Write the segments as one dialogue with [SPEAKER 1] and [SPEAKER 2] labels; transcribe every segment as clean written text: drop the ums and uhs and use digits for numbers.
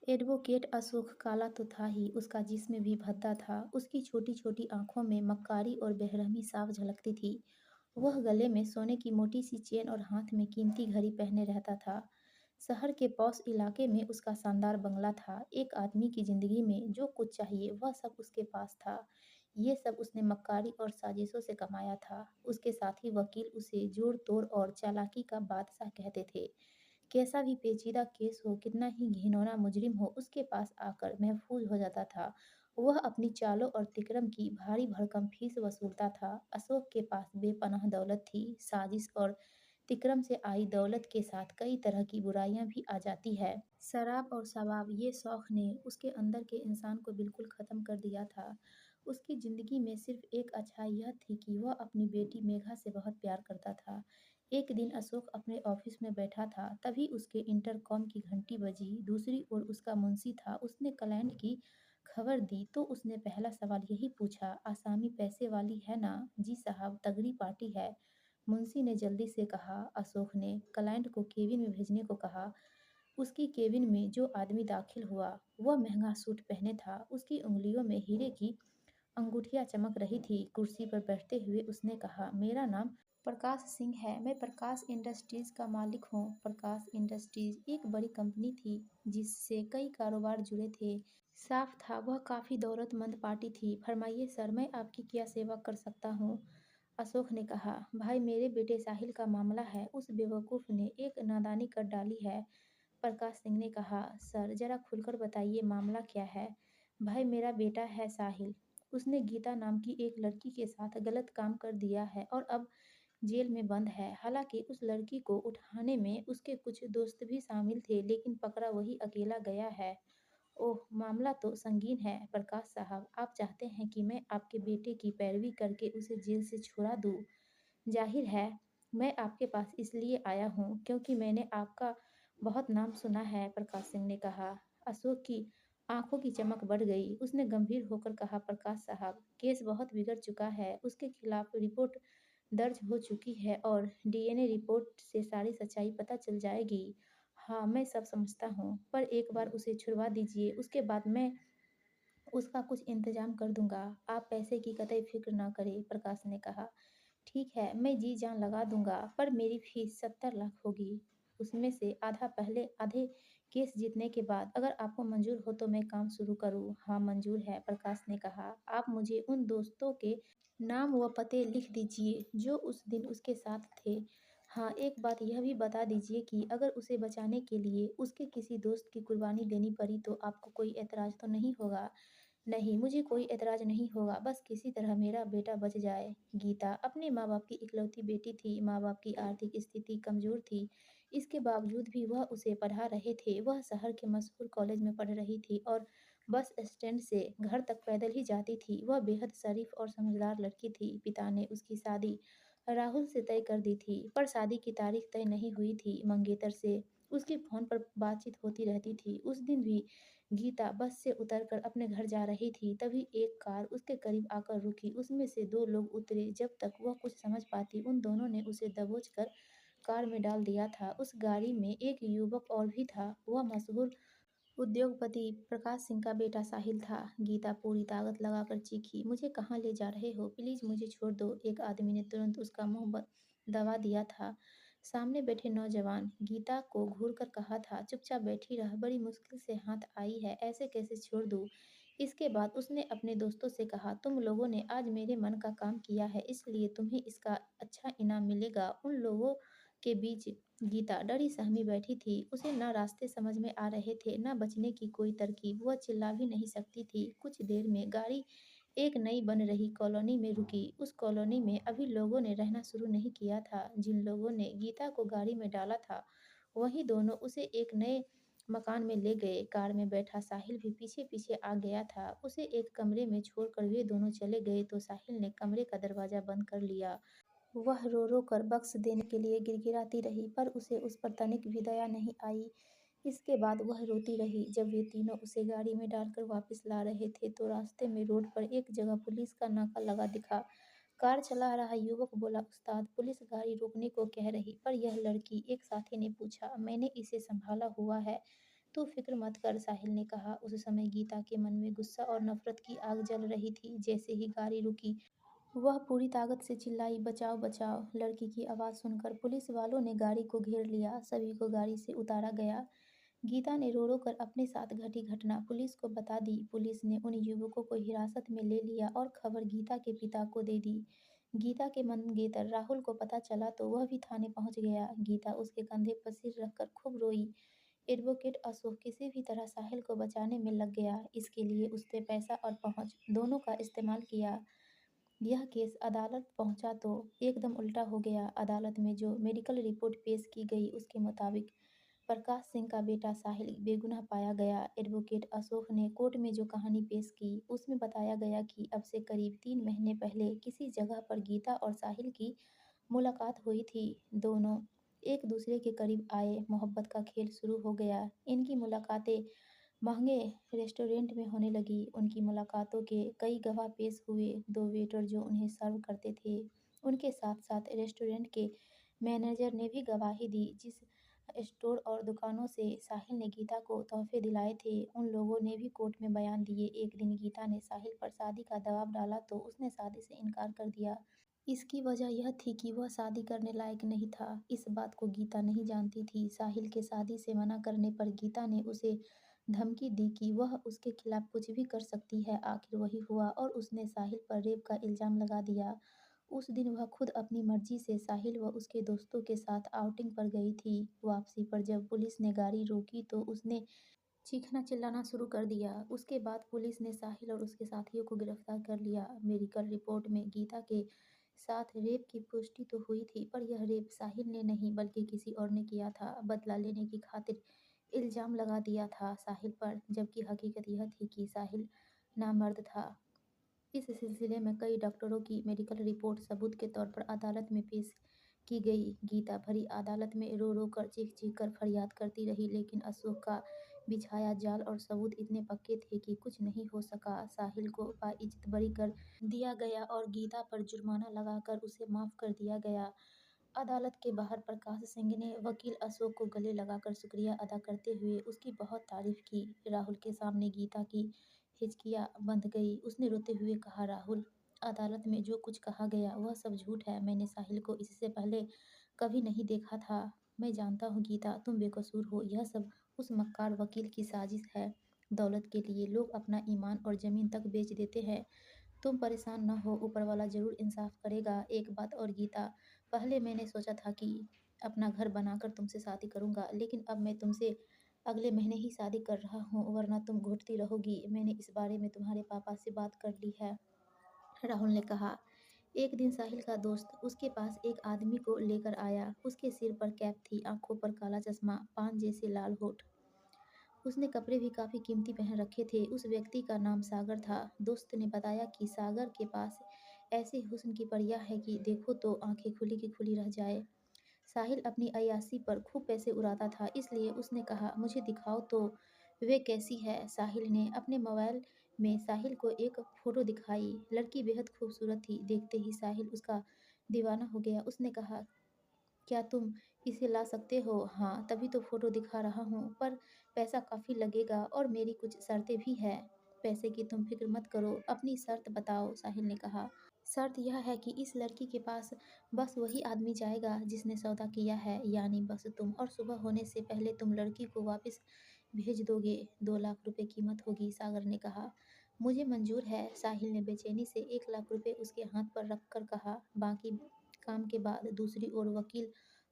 [SPEAKER 1] Advocate Ashok काला तो था ही, उसका जिस्म भी भद्दा था। उसकी छोटी-छोटी आँखों में मक्कारी और बेरहमी साफ झलकती थी। वह गले में सोने की मोटी सी चेन और हाथ में कीमती घड़ी पहने रहता था। शहर के पॉश इलाके में उसका शानदार बंगला था। एक आदमी की ज़िंदगी में जो कुछ चाहिए वह सब उसके पास था। ये सब उसने मक्कारी और साजिशों से कमाया था। उसके साथी वकील उसे जोड़-तोड़ और चालाकी का बादशाह कहते थे। कैसा भी पेचीदा केस हो, कितना ही घिनौना मुजरिम हो, उसके पास आकर महफूज हो जाता था। वह अपनी चालों और तिकड़म की भारी भरकम फीस वसूलता था। अशोक के पास बेपनाह दौलत थी। साजिश और तिकड़म से आई दौलत के साथ कई तरह की बुराइयां भी आ जाती है। शराब और शबाब, ये शौक ने उसके अंदर के इंसान को बिल्कुल ख़त्म कर दिया था। उसकी ज़िंदगी में सिर्फ एक अच्छाई यह थी कि वह अपनी बेटी मेघा से बहुत प्यार करता था। एक दिन अशोक अपने ऑफिस में बैठा था, तभी उसके इंटरकॉम की घंटी बजी। दूसरी ओर उसका मुंशी था। उसने क्लाइंट की खबर दी तो उसने पहला सवाल यही पूछा, आसामी पैसे वाली है ना? जी साहब, तगड़ी पार्टी है, मुंशी ने जल्दी से कहा। अशोक ने क्लाइंट को केबिन में भेजने को कहा। उसकी केबिन में जो आदमी दाखिल हुआ वह महंगा सूट पहने था। उसकी उंगलियों में हीरे की अंगूठियां चमक रही थी। कुर्सी पर बैठते हुए उसने कहा, मेरा नाम प्रकाश सिंह है। मैं प्रकाश इंडस्ट्रीज का मालिक हूँ। प्रकाश इंडस्ट्रीज एक बड़ी कंपनी थी जिससे कई कारोबार जुड़े थे। साफ था वह काफ़ी दौलतमंद पार्टी थी। फरमाइए सर, मैं आपकी क्या सेवा कर सकता हूँ? अशोक ने कहा, भाई मेरे बेटे साहिल का मामला है। उस बेवकूफ़ ने एक नादानी कर डाली है। प्रकाश सिंह ने कहा, सर जरा खुलकर बताइए मामला क्या है? भाई मेरा बेटा है साहिल, उसने गीता नाम की एक लड़की के साथ गलत काम कर दिया है और अब जेल में बंद है। हालांकि उस लड़की को उठाने में उसके कुछ दोस्त भी शामिल थे, लेकिन पकड़ा वही अकेला गया है। ओह, मामला तो संगीन है प्रकाश साहब। आप चाहते हैं कि मैं आपके बेटे की पैरवी करके उसे जेल से छुड़ा दूँ? जाहिर है मैं आपके पास इसलिए आया हूँ क्योंकि मैंने आपका बहुत नाम सुना है, प्रकाश सिंह ने कहा। अशोक की आंखों की चमक बढ़ गई। उसने गंभीर होकर कहा, प्रकाश साहब, केस बहुत बिगड़ चुका है। उसके खिलाफ रिपोर्ट दर्ज हो चुकी है और डीएनए रिपोर्ट से सारी सच्चाई पता चल जाएगी। हाँ, मैं सब समझता हूँ, पर एक बार उसे छुड़वा दीजिए, उसके बाद मैं उसका कुछ इंतजाम कर दूंगा। आप पैसे की कतई फिक्र ना करें, प्रकाश ने कहा। ठीक है, मैं जी जान लगा दूंगा, पर मेरी फीस 70 लाख होगी। उसमें से आधा पहले आधे केस जीतने के बाद। अगर आपको मंजूर हो तो मैं काम शुरू करूँ? हाँ मंजूर है, प्रकाश ने कहा। आप मुझे उन दोस्तों के नाम व पते लिख दीजिए जो उस दिन उसके साथ थे। हाँ, एक बात यह भी बता दीजिए कि अगर उसे बचाने के लिए उसके किसी दोस्त की कुर्बानी देनी पड़ी तो आपको कोई एतराज़ तो नहीं होगा? नहीं, मुझे कोई ऐतराज़ नहीं होगा, बस किसी तरह मेरा बेटा बच जाए। गीता अपने माँ-बाप की इकलौती बेटी थी। माँ-बाप की आर्थिक स्थिति कमज़ोर थी। इसके बावजूद भी वह उसे पढ़ा रहे थे। वह शहर के मशहूर कॉलेज में पढ़ रही थी और बस स्टैंड से घर तक पैदल ही जाती थी। वह बेहद शरीफ और समझदार लड़की थी। पिता ने उसकी शादी राहुल से तय कर दी थी, पर शादी की तारीख तय नहीं हुई थी। मंगेतर से उसकी फ़ोन पर बातचीत होती रहती थी। उस दिन भी गीता बस से उतरकर अपने घर जा रही थी, तभी एक कार उसके करीब आकर रुकी। उसमें से दो लोग उतरे। जब तक वह कुछ समझ पाती, उन दोनों ने उसे दबोच कर कार में डाल दिया था। उस गाड़ी में एक युवक और भी था। वह मशहूर उद्योगपति प्रकाश सिंह का बेटा साहिल था। गीता पूरी ताकत लगाकर चीखी, मुझे कहाँ ले जा रहे हो? प्लीज़ मुझे छोड़ दो। एक आदमी ने तुरंत उसका दबा दिया था। सामने बैठे नौजवान गीता को घूरकर कहा था, चुपचाप बैठी रह, बड़ी मुश्किल से हाथ आई है, ऐसे कैसे छोड़ दूँ? इसके बाद उसने अपने दोस्तों से कहा, तुम लोगों ने आज मेरे मन का काम किया है, इसलिए तुम्हें इसका अच्छा इनाम मिलेगा। उन लोगों के बीच गीता डरी सहमी बैठी थी। उसे ना रास्ते समझ में आ रहे थे, ना बचने की कोई तरकीब। वह चिल्ला भी नहीं सकती थी। कुछ देर में गाड़ी एक नई बन रही कॉलोनी में रुकी। उस कॉलोनी में अभी लोगों ने रहना शुरू नहीं किया था। जिन लोगों ने गीता को गाड़ी में डाला था, वही दोनों उसे एक नए मकान में ले गए। कार में बैठा साहिल भी पीछे-पीछे आ गया था। उसे एक कमरे में छोड़कर वे दोनों चले गए तो साहिल ने कमरे का दरवाज़ा बंद कर लिया। वह रो-रो कर बख्श देने के लिए गिड़गिड़ाती रही, पर उसे उस पर तनिक भी दया नहीं आई। इसके बाद वह रोती रही। जब वे तीनों उसे गाड़ी में डालकर वापस ला रहे थे, तो रास्ते में रोड पर एक जगह पुलिस का नाका लगा दिखा। कार चला रहा युवक बोला, उस्ताद, पुलिस गाड़ी रोकने को कह रही, पर यह लड़की? एक साथी ने पूछा। मैंने इसे संभाला हुआ है, तू फिक्र मत कर, साहिल ने कहा। उस समय गीता के मन में गुस्सा और नफरत की आग जल रही थी। जैसे ही गाड़ी रुकी, वह पूरी ताकत से चिल्लाई, बचाओ बचाओ। लड़की की आवाज़ सुनकर पुलिस वालों ने गाड़ी को घेर लिया। सभी को गाड़ी से उतारा गया। गीता ने रो रो कर अपने साथ घटी घटना पुलिस को बता दी। पुलिस ने उन युवकों को हिरासत में ले लिया और खबर गीता के पिता को दे दी। गीता के मंगेतर राहुल को पता चला तो वह भी थाने पहुंच गया। गीता उसके कंधे पर सिर रखकर खूब रोई। एडवोकेट अशोक किसी भी तरह साहिल को बचाने में लग गया। इसके लिए उसने पैसा और पहुंच दोनों का इस्तेमाल किया। यह केस अदालत पहुंचा तो एकदम उल्टा हो गया। अदालत में जो मेडिकल रिपोर्ट पेश की गई उसके मुताबिक प्रकाश सिंह का बेटा साहिल बेगुनाह पाया गया। एडवोकेट अशोक ने कोर्ट में जो कहानी पेश की उसमें बताया गया कि अब से करीब 3 महीने पहले किसी जगह पर गीता और साहिल की मुलाकात हुई थी। दोनों एक दूसरे के करीब आए, मोहब्बत का खेल शुरू हो गया। इनकी मुलाकातें महंगे रेस्टोरेंट में होने लगी। उनकी मुलाकातों के कई गवाह पेश हुए। दो वेटर जो उन्हें सर्व करते थे, उनके साथ साथ रेस्टोरेंट के मैनेजर ने भी गवाही दी। जिस स्टोर और दुकानों से साहिल ने गीता को तोहफे दिलाए थे, उन लोगों ने भी कोर्ट में बयान दिए। एक दिन गीता ने साहिल पर शादी का दबाव डाला तो उसने शादी से इनकार कर दिया। इसकी वजह यह थी कि वह शादी करने लायक नहीं था। इस बात को गीता नहीं जानती थी। साहिल के शादी से मना करने पर गीता ने उसे धमकी दी कि वह उसके खिलाफ कुछ भी कर सकती है। आखिर वही हुआ और उसने साहिल पर रेप का इल्ज़ाम लगा दिया। उस दिन वह खुद अपनी मर्जी से साहिल व उसके दोस्तों के साथ आउटिंग पर गई थी। वापसी पर जब पुलिस ने गाड़ी रोकी तो उसने चीखना चिल्लाना शुरू कर दिया। उसके बाद पुलिस ने साहिल और उसके साथियों को गिरफ्तार कर लिया। मेडिकल रिपोर्ट में गीता के साथ रेप की पुष्टि तो हुई थी, पर यह रेप साहिल ने नहीं बल्कि किसी और ने किया था। बदला लेने की खातिर इल्ज़ाम लगा दिया था साहिल पर, जबकि हकीकत यह थी कि साहिल नामर्द था। इस सिलसिले में कई डॉक्टरों की मेडिकल रिपोर्ट सबूत के तौर पर अदालत में पेश की गई। गीता भरी अदालत में रो रो कर चीख चीख कर फरियाद करती रही, लेकिन अशोक का बिछाया जाल और सबूत इतने पक्के थे कि कुछ नहीं हो सका। साहिल को बाइज्जत बरी कर दिया गया और गीता पर जुर्माना लगाकर उसे माफ़ कर दिया गया। अदालत के बाहर प्रकाश सिंह ने वकील अशोक को गले लगाकर शुक्रिया अदा करते हुए उसकी बहुत तारीफ की। राहुल के सामने गीता की हिचकियाँ बंध गई। उसने रोते हुए कहा, राहुल, अदालत में जो कुछ कहा गया वह सब झूठ है। मैंने साहिल को इससे पहले कभी नहीं देखा था। मैं जानता हूँ गीता, तुम बेकसूर हो। यह सब उस मक्कार वकील की साजिश है। दौलत के लिए लोग अपना ईमान और ज़मीन तक बेच देते हैं। तुम परेशान न हो, ऊपर वाला ज़रूर इंसाफ करेगा। एक बात और गीता, पहले मैंने सोचा था कि अपना घर बनाकर तुमसे शादी करूँगा, लेकिन अब मैं तुमसे अगले महीने ही शादी कर रहा हूँ, वरना तुम घुटती रहोगी। मैंने इस बारे में तुम्हारे पापा से बात कर ली है, राहुल ने कहा। एक दिन साहिल का दोस्त उसके पास एक आदमी को लेकर आया। उसके सिर पर कैप थी, आंखों पर काला चश्मा, पान जैसे लाल होठ। उसने कपड़े भी काफ़ी कीमती पहन रखे थे। उस व्यक्ति का नाम सागर था। दोस्त ने बताया कि सागर के पास ऐसे हुस्न की परियां है कि देखो तो आंखें खुली की खुली रह जाए। साहिल अपनी अय्याशी पर खूब पैसे उड़ाता था, इसलिए उसने कहा, मुझे दिखाओ तो वे कैसी है। साहिल ने अपने मोबाइल में साहिल को एक फ़ोटो दिखाई। लड़की बेहद खूबसूरत थी। देखते ही साहिल उसका दीवाना हो गया। उसने कहा, क्या तुम इसे ला सकते हो? हाँ, तभी तो फ़ोटो दिखा रहा हूँ, पर पैसा काफ़ी लगेगा और मेरी कुछ शर्तें भी हैं। पैसे की तुम फ़िक्र मत करो, अपनी शर्त बताओ, साहिल ने कहा। शर्त यह है कि इस लड़की के पास बस वही आदमी जाएगा जिसने सौदा किया है, यानी बस तुम, और सुबह होने से पहले तुम लड़की को वापस भेज दोगे। 2 लाख रुपए कीमत होगी, सागर ने कहा। मुझे मंजूर है, साहिल ने बेचैनी से 1 लाख रुपए उसके हाथ पर रख कर कहा। बाकी काम के बाद दूसरी ओर वकील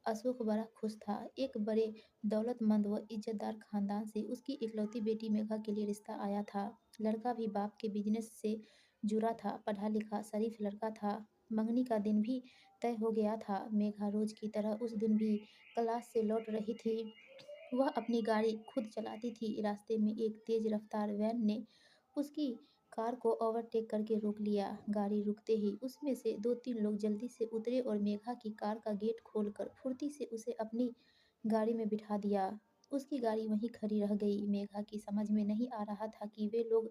[SPEAKER 1] अशोक बड़ा खुश था। एक बड़े दौलतमंद व इज्जतदार खानदान से उसकी इकलौती बेटी मेघा के लिए रिश्ता आया था। लड़का भी बाप के बिजनेस से जुड़ा था, पढ़ा लिखा शरीफ लड़का था। मंगनी का दिन भी तय हो गया था। मेघा रोज की तरह उस दिन भी क्लास से लौट रही थी। वह अपनी गाड़ी खुद चलाती थी। रास्ते में एक तेज रफ्तार वैन ने उसकी कार को ओवरटेक करके रोक लिया। गाड़ी रुकते ही उसमें से 2-3 लोग जल्दी से उतरे और मेघा की कार का गेट खोलकर फुर्ती से उसे अपनी गाड़ी में बिठा दिया। उसकी गाड़ी वहीं खड़ी रह गई। मेघा की समझ में नहीं आ रहा था कि वे लोग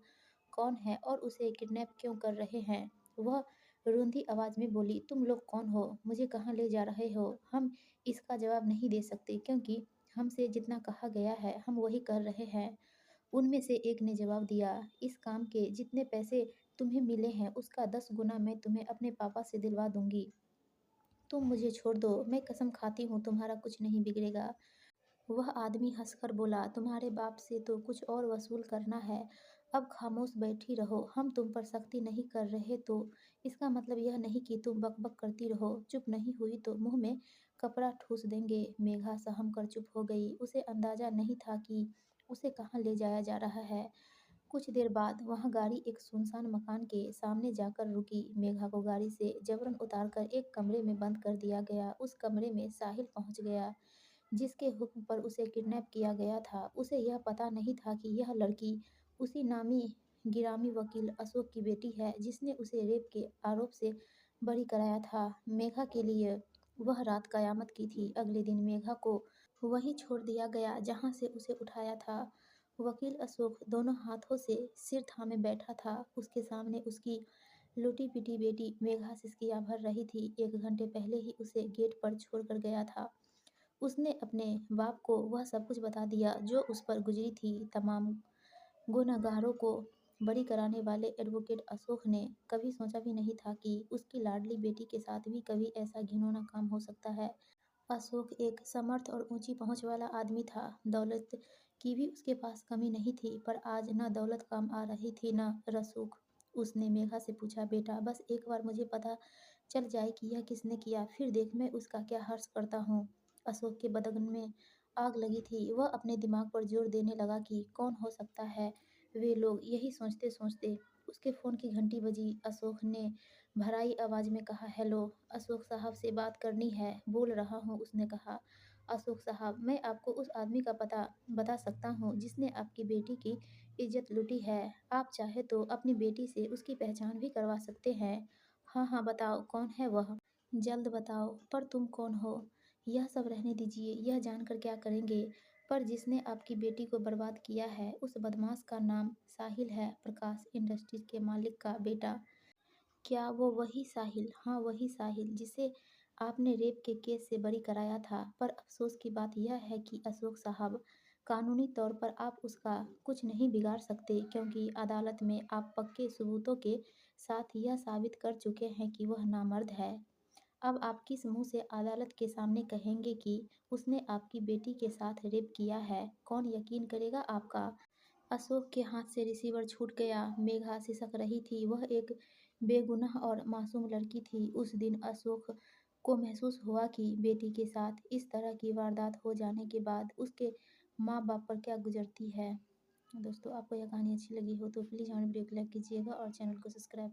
[SPEAKER 1] कौन हैं और उसे किडनैप क्यों कर रहे हैं। वह रूंधी आवाज़ में बोली, तुम लोग कौन हो? मुझे कहाँ ले जा रहे हो? हम इसका जवाब नहीं दे सकते क्योंकि हमसे जितना कहा गया है हम वही कर रहे हैं। उनमें से एक ने जवाब दिया, इस काम के जितने पैसे तुम्हें मिले हैं उसका 10 गुना मैं तुम्हें अपने पापा से दिलवा दूंगी। तुम मुझे छोड़ दो, मैं कसम खाती हूँ तुम्हारा कुछ नहीं बिगड़ेगा। वह आदमी हंसकर बोला, तुम्हारे बाप से तो कुछ और वसूल करना है। अब खामोश बैठी रहो, हम तुम पर सख्ती नहीं कर रहे तो इसका मतलब यह नहीं कि तुम बक करती रहो। चुप नहीं हुई तो मुंह में कपड़ा ठूस देंगे। मेघा सहम कर चुप हो गई। उसे अंदाजा नहीं था कि उसे कहाँ ले जाया जा रहा है। कुछ देर बाद वह गाड़ी एक सुनसान मकान के सामने जाकर रुकी। मेघा को गाड़ी से जबरन उतारकर एक कमरे में बंद कर दिया गया। उस कमरे में साहिल पहुंच गया, जिसके हुक्म पर उसे किडनैप किया गया था। उसे यह पता नहीं था कि यह लड़की उसी नामी गिरामी वकील अशोक की बेटी है, जिसने उसे रेप के आरोप से बरी कराया था। मेघा के लिए वह रात कयामत की थी। अगले दिन मेघा को वहीं छोड़ दिया गया जहां से उसे उठाया था। वकील अशोक दोनों हाथों से सिर थामे बैठा था। उसके सामने उसकी लूटी पिटी बेटी मेघा सिसकियां भर रही थी। 1 घंटे पहले ही उसे गेट पर छोड़कर गया था। उसने अपने बाप को वह सब कुछ बता दिया जो उस पर गुजरी थी। तमाम गुनहगारों को बरी कराने वाले एडवोकेट अशोक ने कभी सोचा भी नहीं था कि उसकी लाडली बेटी के साथ भी कभी ऐसा घिनौना काम हो सकता है। अशोक एक समर्थ और ऊंची पहुंच वाला आदमी था। दौलत की भी उसके पास कमी नहीं थी, पर आज न दौलत काम आ रही थी न रसूख। उसने मेघा से पूछा, बेटा बस एक बार मुझे पता चल जाए कि यह किसने किया, फिर देख मैं उसका क्या हर्ष करता हूँ। अशोक के बदन में आग लगी थी। वह अपने दिमाग पर जोर देने लगा कि कौन हो सकता है वे लोग। यही सोचते सोचते उसके फ़ोन की घंटी बजी। अशोक ने भराई आवाज़ में कहा, हेलो, अशोक साहब से बात करनी है। बोल रहा हूँ, उसने कहा। अशोक साहब, मैं आपको उस आदमी का पता बता सकता हूँ जिसने आपकी बेटी की इज्जत लूटी है। आप चाहे तो अपनी बेटी से उसकी पहचान भी करवा सकते हैं। हाँ हाँ, बताओ कौन है वह? जल्द बताओ। पर तुम कौन हो? यह सब रहने दीजिए, यह जानकर क्या करेंगे? पर जिसने आपकी बेटी को बर्बाद किया है उस बदमाश का नाम साहिल है, प्रकाश इंडस्ट्रीज के मालिक का बेटा। क्या वो वही साहिल? हाँ, वही साहिल जिसे आपने रेप के केस से बरी कराया था। पर अफसोस की बात यह है कि अशोक साहब, कानूनी तौर पर आप उसका कुछ नहीं बिगाड़ सकते, क्योंकि अदालत में आप पक्के सबूतों के साथ यह साबित कर चुके हैं कि वह नामर्द है। अब आप किस मुंह से अदालत के सामने कहेंगे कि उसने आपकी बेटी के साथ रेप किया है? कौन यकीन करेगा आपका? अशोक के हाथ से रिसीवर छूट गया। मेघा सिसक रही थी। वह एक बेगुनाह और मासूम लड़की थी। उस दिन अशोक को महसूस हुआ कि बेटी के साथ इस तरह की वारदात हो जाने के बाद उसके माँ बाप पर क्या गुजरती है। दोस्तों, आपको यह कहानी अच्छी लगी हो तो प्लीज़ हमारे वीडियो को लाइक कीजिएगा और चैनल को सब्सक्राइब